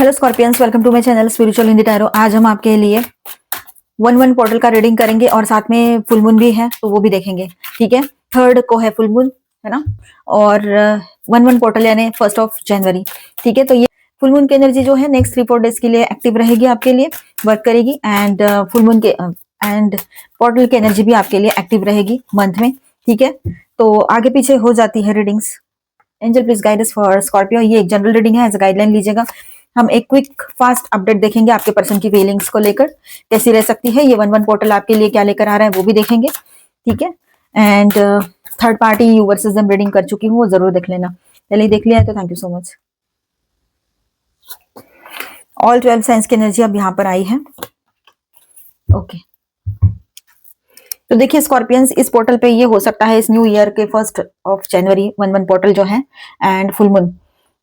Hello scorpions, welcome to my channel spiritual Hindi tarot. आज हम आपके लिए 1-1 पोर्टल का रीडिंग करेंगे और साथ में फुल मून भी है तो वो भी देखेंगे। ठीक है, 3rd को है फुल मून, है ना। और 1-1 पोर्टल यानी 1 जनवरी। ठीक है, तो ये फुल मून की एनर्जी जो है नेक्स्ट 3-4 डेज के लिए एक्टिव रहेगी, आपके लिए वर्क करेगी। एंड फुल मून के एंड पोर्टल की एनर्जी भी आपके लिए एक्टिव रहेगी मंथ में। ठीक है, तो आगे पीछे हो जाती है readings. Angel please guide us for Scorpio. ये एक जनरल रीडिंग है, एज अ गाइडलाइन लीजिएगा। हम एक क्विक फास्ट अपडेट देखेंगे आपके पर्सन की फीलिंग्स को लेकर कैसी रह सकती है। ये 1-1 पोर्टल आपके लिए क्या लेकर आ रहा है वो भी देखेंगे। ठीक है, and third party you versus them reading कर चुकी हूँ, वो जरूर देख लेना। पहले ही देख लिया है तो thank you so much. All 12 science की एनर्जी अब यहाँ पर आई है। ओके, तो देखिए स्कॉर्पियंस, इस पोर्टल पे ये हो सकता है इस न्यू ईयर के 1 जनवरी 1-1 पोर्टल जो है एंड फुल मून।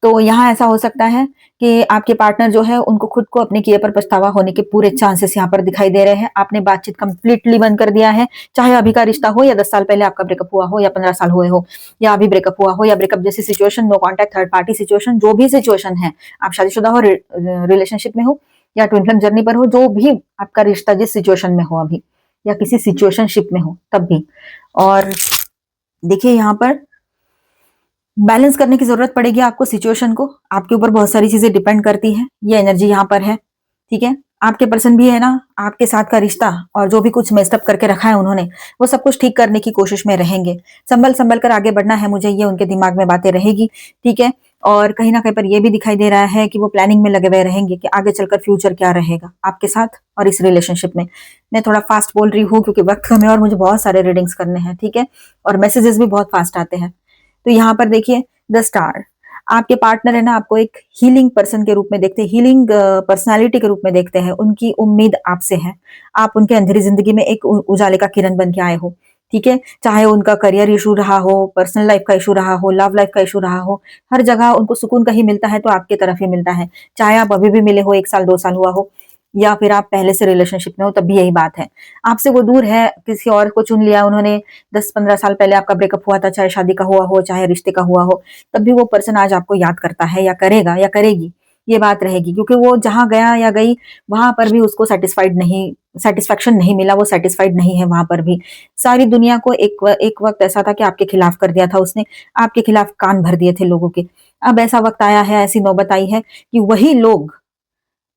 तो यहाँ ऐसा हो सकता है कि आपके पार्टनर जो है उनको खुद को अपने किए पर पछतावा होने के पूरे चांसेस यहाँ पर दिखाई दे रहे हैं। आपने बातचीत कंप्लीटली बंद कर दिया है, चाहे अभी का रिश्ता हो या 10 साल पहले आपका ब्रेकअप हुआ हो या 15 साल हुए हो या अभी ब्रेकअप हुआ हो या ब्रेकअप जैसी situation, no contact, third party situation, जो भी सिचुएशन है, आप शादीशुदा हो, रिलेशनशिप में हो या ट्विन फ्लेम जर्नी पर हो, जो भी आपका रिश्ता जिस सिचुएशन में हो अभी या किसी सिचुएशनशिप में हो तब भी। और देखिए यहाँ पर बैलेंस करने की जरूरत पड़ेगी आपको सिचुएशन को, आपके ऊपर बहुत सारी चीजें डिपेंड करती है। ये एनर्जी यहाँ पर है। ठीक है, आपके पर्सन भी है ना, आपके साथ का रिश्ता और जो भी कुछ मेस्टअप करके रखा है उन्होंने, वो सब कुछ ठीक करने की कोशिश में रहेंगे। संभल संभल कर आगे बढ़ना है मुझे, ये उनके दिमाग में बातें रहेगी। ठीक है, और कहीं ना कहीं पर ये भी दिखाई दे रहा है कि वो प्लानिंग में लगे हुए रहेंगे कि आगे चलकर फ्यूचर क्या रहेगा आपके साथ और इस रिलेशनशिप में। मैं थोड़ा फास्ट बोल रही हूँ क्योंकि वक्त कम है और मुझे बहुत सारे रीडिंग्स करने हैं। ठीक है, और मैसेजेस भी बहुत फास्ट आते हैं। तो यहाँ पर देखिए द स्टार, आपके पार्टनर है ना, आपको एक हीलिंग पर्सन के रूप में देखते हैं, हीलिंग पर्सनालिटी के रूप में देखते हैं। उनकी उम्मीद आपसे है, आप उनके अंधेरी जिंदगी में एक उजाले का किरण बन के आए हो। ठीक है, चाहे उनका करियर इशू रहा हो, पर्सनल लाइफ का इशू रहा हो, लव लाइफ का इशू रहा हो, हर जगह उनको सुकून कहीं मिलता है तो आपके तरफ ही मिलता है। चाहे आप अभी भी मिले हो, 1 साल 2 साल हुआ हो, या फिर आप पहले से रिलेशनशिप में हो, तब भी यही बात है। आपसे वो दूर है, किसी और को चुन लिया उन्होंने। 10-15 साल पहले आपका ब्रेकअप हुआ था, चाहे शादी का हुआ हो चाहे रिश्ते का हुआ हो, तब भी वो पर्सन आज आपको याद करता है या करेगा या करेगी, ये बात रहेगी। क्योंकि वो जहां गया या गई वहां पर भी उसको सेटिस्फैक्शन नहीं मिला, वो सेटिस्फाइड नहीं है वहां पर भी। सारी दुनिया को एक वक्त ऐसा था कि आपके खिलाफ कर दिया था उसने, आपके खिलाफ कान भर दिए थे लोगों के। अब ऐसा वक्त आया है, ऐसी नौबत आई है कि वही लोग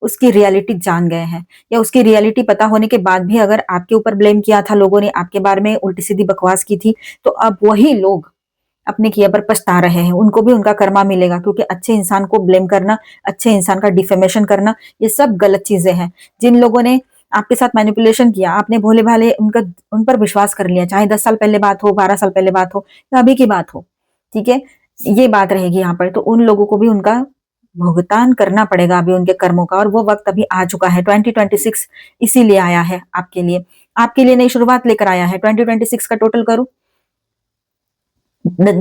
उसकी रियलिटी जान गए हैं, या उसकी रियलिटी पता होने के बाद भी अगर आपके ऊपर ब्लेम किया था लोगों ने, आपके बारे में उल्टी सीधी बकवास की थी, तो अब वही लोग अपने किए पर पछता रहे हैं। उनको भी उनका कर्मा मिलेगा, क्योंकि अच्छे इंसान को ब्लेम करना, अच्छे इंसान का डिफेमेशन करना, ये सब गलत चीजें हैं। जिन लोगों ने आपके साथ मैनिपुलेशन किया, आपने भोले भाले उन पर विश्वास कर लिया, चाहे 10 साल पहले बात हो, 12 साल पहले बात हो या अभी की बात हो। ठीक है, ये बात रहेगी यहाँ पर। तो उन लोगों को भी उनका भुगतान करना पड़ेगा अभी उनके कर्मों का, और वो वक्त अभी आ चुका है। 2026 इसीलिए आया है आपके लिए नई शुरुआत लेकर आया है। 2026 का टोटल करूं,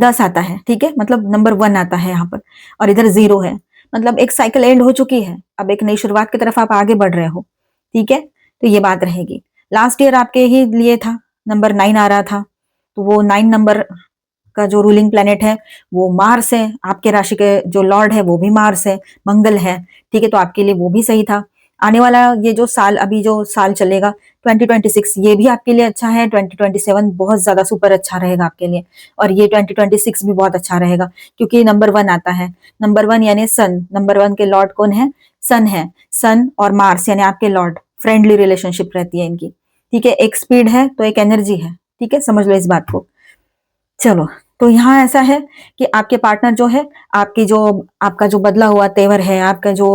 10 आता है। ठीक है, मतलब नंबर 1 आता है यहाँ पर, और इधर 0 है। मतलब एक साइकिल एंड हो चुकी है, अब एक नई शुरुआत की तरफ आप आगे बढ़ रहे हो। ठीक है, तो ये बात रहेगी। लास्ट ईयर आपके ही लिए था, नंबर 9 आ रहा था, तो वो 9 नंबर का जो रूलिंग प्लेनेट है वो मार्स है। आपके राशि के जो लॉर्ड है वो भी मार्स है, मंगल है। ठीक है, तो आपके लिए वो भी सही था। आने वाला ये जो साल, अभी जो साल चलेगा 2026, ये भी आपके लिए अच्छा है। 2027 बहुत ज्यादा सुपर अच्छा रहेगा आपके लिए, और ये 2026 भी बहुत अच्छा रहेगा, क्योंकि नंबर 1 आता है। नंबर 1 यानी सन, नंबर 1 के लॉर्ड कौन है? सन है। सन और मार्स यानी आपके लॉर्ड, फ्रेंडली रिलेशनशिप रहती है इनकी। ठीक है, एक स्पीड है तो एक एनर्जी है। ठीक है, समझ लो इस बात को। चलो, तो यहाँ ऐसा है कि आपके पार्टनर जो है, आपका जो बदला हुआ तेवर है, आपका जो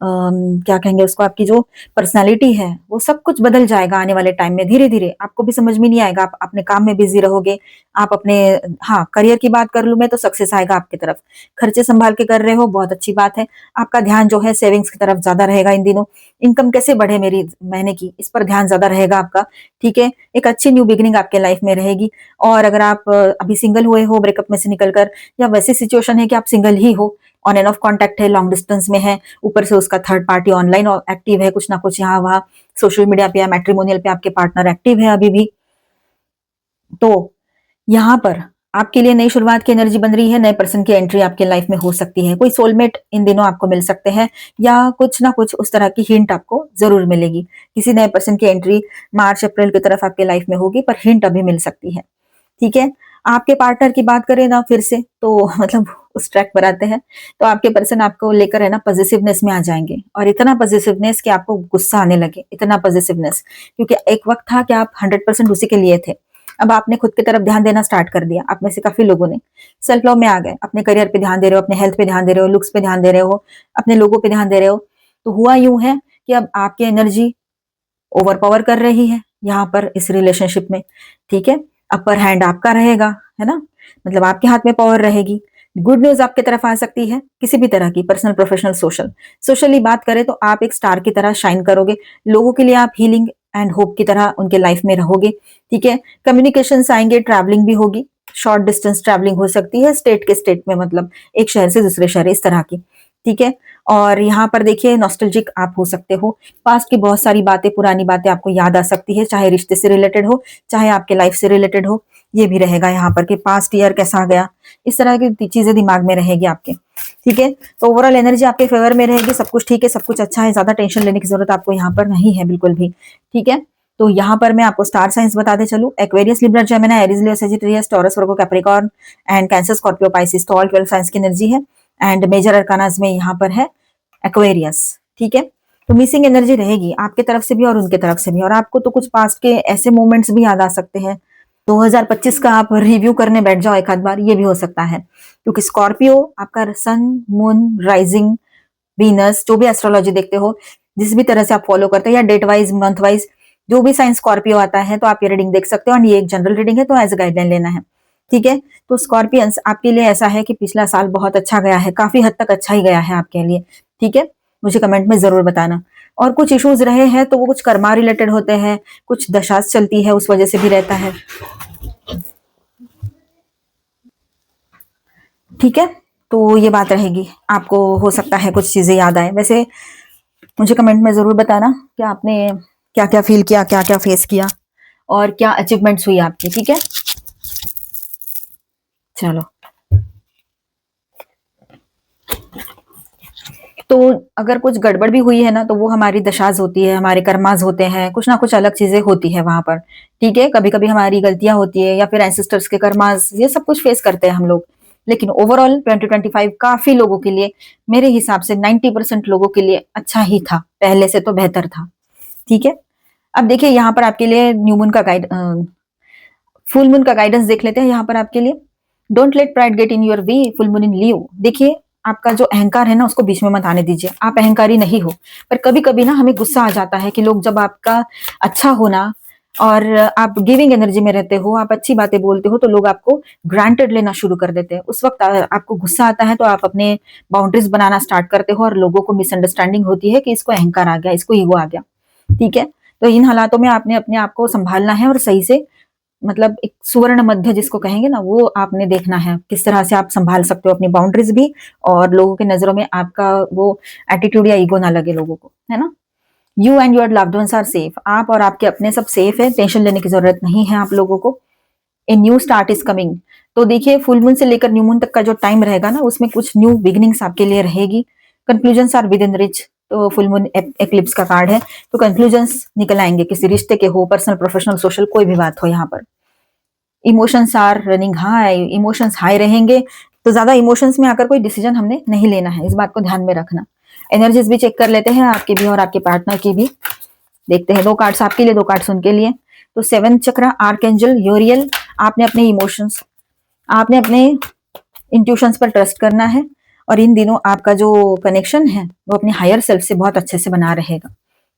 क्या कहेंगे उसको, आपकी जो पर्सनालिटी है, वो सब कुछ बदल जाएगा आने वाले टाइम में। धीरे धीरे आपको भी समझ में नहीं आएगा, आप अपने काम में बिजी रहोगे। आप अपने, हाँ, करियर की बात कर लूं मैं तो सक्सेस आएगा आपकी तरफ। खर्चे संभाल के कर रहे हो, बहुत अच्छी बात है। आपका ध्यान जो है सेविंग्स की तरफ ज्यादा रहेगा इन दिनों। इनकम कैसे बढ़े मेरी महीने की, इस पर ध्यान ज्यादा रहेगा आपका। ठीक है, एक अच्छी न्यू बिगिनिंग आपके लाइफ में रहेगी। और अगर आप अभी सिंगल हुए हो ब्रेकअप में से निकलकर, या वैसी सिचुएशन है कि आप सिंगल ही हो, ऑन एंड ऑफ कांटेक्ट है, लॉन्ग डिस्टेंस में है, ऊपर से उसका थर्ड पार्टी ऑनलाइन एक्टिव है, कुछ ना कुछ यहाँ वहां सोशल मीडिया पे या मैट्रिमोनियल पे आपके पार्टनर एक्टिव है अभी भी, तो यहाँ पर आपके लिए नई शुरुआत की एनर्जी बन रही है, नए पर्सन की एंट्री आपके लाइफ में हो सकती है, कोई सोलमेट इन दिनों आपको मिल सकते हैं या कुछ ना कुछ उस तरह की हिंट आपको जरूर मिलेगी। किसी नए पर्सन की एंट्री मार्च अप्रैल की तरफ आपके लाइफ में होगी, पर हिंट अभी मिल सकती है। ठीक है। आपके पार्टनर की बात करें ना फिर से तो मतलब उस ट्रैक पर आते हैं, तो आपके पर्सन आपको लेकर है ना पॉजिटिवनेस में आ जाएंगे, और इतना पॉजिटिवनेस कि आपको गुस्सा आने लगे, इतना पॉजिटिवनेस, क्योंकि एक वक्त था कि आप 100% उसी के लिए थे। अब आपने खुद की तरफ ध्यान देना स्टार्ट कर दिया, आप में से काफी लोगों ने सेल्फ लव में आ गए, अपने करियर पे ध्यान दे रहे हो, अपने हेल्थ पे ध्यान दे रहे हो, लुक्स पे ध्यान दे रहे हो, अपने लोगों पे ध्यान दे रहे हो। तो हुआ यूं है कि अब आपकी एनर्जी ओवर पावर कर रही है यहाँ पर इस रिलेशनशिप में। ठीक है। अपर हैंड आपका रहेगा, है ना, मतलब आपके हाथ में पावर रहेगी। गुड न्यूज आपकी तरफ आ सकती है, किसी भी तरह की, पर्सनल प्रोफेशनल सोशल। सोशली बात करें तो आप एक स्टार की तरह शाइन करोगे, लोगों के लिए आप हीलिंग एंड होप की तरह उनके लाइफ में रहोगे। ठीक है। कम्युनिकेशन आएंगे, ट्रैवलिंग भी होगी, शॉर्ट डिस्टेंस ट्रैवलिंग हो सकती है, स्टेट के स्टेट में, मतलब एक शहर से दूसरे शहर, इस तरह की। ठीक है। और यहाँ पर देखिए नॉस्टैल्जिक आप हो सकते हो, पास्ट की बहुत सारी बातें, पुरानी बातें आपको याद आ सकती है, चाहे रिश्ते से रिलेटेड हो, चाहे आपके लाइफ से रिलेटेड हो। ये भी रहेगा यहाँ पर कि पास्ट ईयर कैसा गया, इस तरह की चीजें दिमाग में रहेगी आपके। ठीक है। तो ओवरऑल एनर्जी आपके फेवर में रहेगी, सब कुछ ठीक है, सब कुछ अच्छा है, ज्यादा टेंशन लेने की जरूरत आपको यहाँ पर नहीं है बिल्कुल भी। ठीक है। तो यहाँ पर मैं आपको स्टार साइंस बताते चलूं, Aquarius, Libra, Gemini, Aries, Leo, Sagittarius, taurus, Virgo, Capricorn and cancer, Scorpio, Pisces, तो ऑल 12 साइंस की एनर्जी है। एंड मेजर अरकानाज में यहाँ पर है एक्वेरियस। ठीक है। तो मिसिंग एनर्जी रहेगी आपके तरफ से भी और उनके तरफ से भी, और आपको तो कुछ पास्ट के ऐसे मोमेंट्स भी याद आ सकते हैं। 2025 का आप रिव्यू करने बैठ जाओ एक आध बार, ये भी हो सकता है, क्योंकि स्कॉर्पियो आपका सन, मून, राइजिंग, वीनस, जो भी एस्ट्रोलॉजी देखते हो, जिस भी तरह से आप फॉलो करते हो, या डेट वाइज, मंथ वाइज, जो भी साइन स्कॉर्पियो आता है, तो आप ये रीडिंग देख सकते हो। और ये एक जनरल रीडिंग है, तो एज गाइडलाइन लेना है। ठीक है। तो स्कॉर्पियंस आपके लिए ऐसा है कि पिछला साल बहुत अच्छा गया है, काफी हद तक अच्छा ही गया है आपके लिए। ठीक है। मुझे कमेंट में जरूर बताना। और कुछ इश्यूज रहे हैं तो वो कुछ कर्मा रिलेटेड होते हैं, कुछ दशास चलती है उस वजह से भी रहता है। ठीक है। तो ये बात रहेगी, आपको हो सकता है कुछ चीजें याद आए। वैसे मुझे कमेंट में जरूर बताना कि आपने क्या क्या फील किया, क्या क्या फेस किया, और क्या अचीवमेंट्स हुई आपकी। ठीक है। चलो, तो अगर कुछ गड़बड़ भी हुई है ना, तो वो हमारी दशाज होती है, हमारे कर्माज होते हैं, कुछ ना कुछ अलग चीजें होती है वहां पर। ठीक है। कभी कभी हमारी गलतियां होती है, या फिर एंसेस्टर्स के कर्माज, ये सब कुछ फेस करते हैं हम लोग। लेकिन ओवरऑल 2025 काफी लोगों के लिए, मेरे हिसाब से 90% लोगों के लिए अच्छा ही था, पहले से तो बेहतर था। ठीक है। अब देखिए यहाँ पर आपके लिए न्यू मून का गाइड, फुल मून का गाइडेंस देख लेते हैं यहाँ पर आपके लिए। Don't let pride get in your way, full moon in Leo. देखिए, आपका जो अहंकार है ना, उसको बीच में मत आने दीजिए, आप अहंकारी नहीं हो। पर कभी कभी ना हमें गुस्सा आ जाता है कि लोग जब आपका अच्छा होना, और आप गिविंग एनर्जी में रहते हो, आप अच्छी बातें बोलते हो, तो लोग आपको ग्रांटेड लेना शुरू कर देते हैं। उस वक्त आपको गुस्सा आता है, तो आप अपने बाउंड्रीज बनाना स्टार्ट करते हो, और लोगों को मिसअंडरस्टैंडिंग होती है कि इसको अहंकार आ गया, इसको ईगो आ गया। ठीक है। तो इन हालातों में आपने अपने आप को संभालना है, और सही से, मतलब एक सुवर्ण मध्य जिसको कहेंगे ना, वो आपने देखना है, किस तरह से आप संभाल सकते हो अपनी बाउंड्रीज भी, और लोगों की नजरों में आपका वो एटीट्यूड या ईगो ना लगे लोगों को, है ना। You and your loved ones are safe, आप और आपके अपने सब सेफ है, टेंशन लेने की जरूरत नहीं है आप लोगों को। A new start is coming. तो देखिए, फुल मून से लेकर न्यू मून तक का जो टाइम रहेगा ना, उसमें कुछ न्यू बिगिनिंग्स आपके लिए रहेगी। Conclusion are within reach, तो फुल मून एक्लिप्स का कार्ड है, तो कंक्लूजन्स निकल आएंगे, किसी रिश्ते के हो, पर्सनल, प्रोफेशनल, सोशल, कोई भी बात हो यहाँ पर। Emotions are running high, emotions high रहेंगे, तो ज्यादा इमोशंस में आकर कोई डिसीजन हमने नहीं लेना है, इस बात को ध्यान में रखना। एनर्जीज भी चेक कर लेते हैं आपकी भी और आपके पार्टनर की भी। देखते हैं, 2 कार्ड्स आपके लिए, 2 कार्ड्स उनके लिए। तो 7th चक्र, आर्कएंजल यूरियल। आपने अपने इमोशंस, आपने अपने इंट्यूशंस पर ट्रस्ट करना है, और इन दिनों आपका जो कनेक्शन है वो अपने हायर सेल्फ से बहुत अच्छे से बना रहेगा।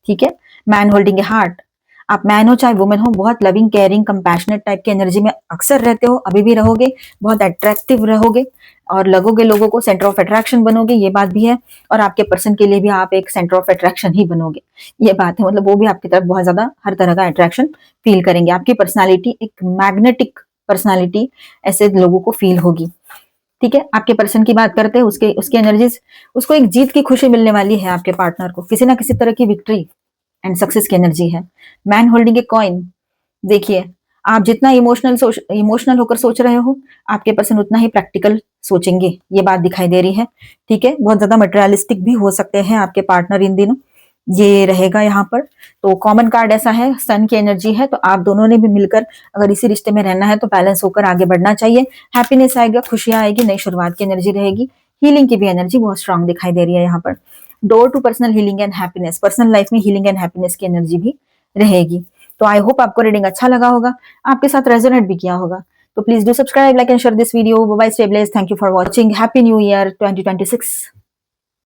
ठीक है। मैन होल्डिंग ए हार्ट, आप मैन हो चाहे वुमेन हो, बहुत लविंग, केयरिंग, कंपैशनेट टाइप की एनर्जी में अक्सर रहते हो, अभी भी रहोगे, बहुत अट्रैक्टिव रहोगे, और लगोगे लोगों को, सेंटर ऑफ अट्रैक्शन बनोगे, ये बात भी है। और आपके पर्सन के लिए भी आप एक सेंटर ऑफ अट्रैक्शन ही बनोगे, ये बात है, मतलब वो भी आपकी तरफ बहुत ज्यादा हर तरह का अट्रैक्शन फील करेंगे। आपकी पर्सनालिटी एक मैग्नेटिक पर्सनालिटी ऐसे लोगों को फील होगी। ठीक है। आपके पर्सन की बात करते हैं, उसके उसकी एनर्जीज, उसको एक जीत की खुशी मिलने वाली है, आपके पार्टनर को किसी ना किसी तरह की विक्ट्री एंड सक्सेस की एनर्जी है। मैन होल्डिंग ए कॉइन, देखिए आप जितना इमोशनल होकर सोच रहे हो, आपके पर्सन उतना ही प्रैक्टिकल सोचेंगे, ये बात दिखाई दे रही है। ठीक है, बहुत ज्यादा मटेरियलिस्टिक भी हो सकते हैं आपके पार्टनर इन दिनों, ये रहेगा यहाँ पर। तो कॉमन कार्ड ऐसा है, सन की एनर्जी है, तो आप दोनों ने भी मिलकर अगर इसी रिश्ते में रहना है तो बैलेंस होकर आगे बढ़ना चाहिए। हैप्पीनेस आएगा, खुशियां आएगी, नई शुरुआत की एनर्जी रहेगी। हीलिंग की भी एनर्जी बहुत स्ट्रांग दिखाई दे रही है यहाँ पर। Door to personal healing and happiness, personal life में हीलिंग एंड हैप्पीनेस की एनर्जी भी रहेगी। तो आई होप आपको रीडिंग अच्छा लगा होगा, आपके साथ रेजोनेट भी किया होगा। तो please do subscribe, like and share this video. Bye bye, stay blessed, thank you for watching, happy new year 2026।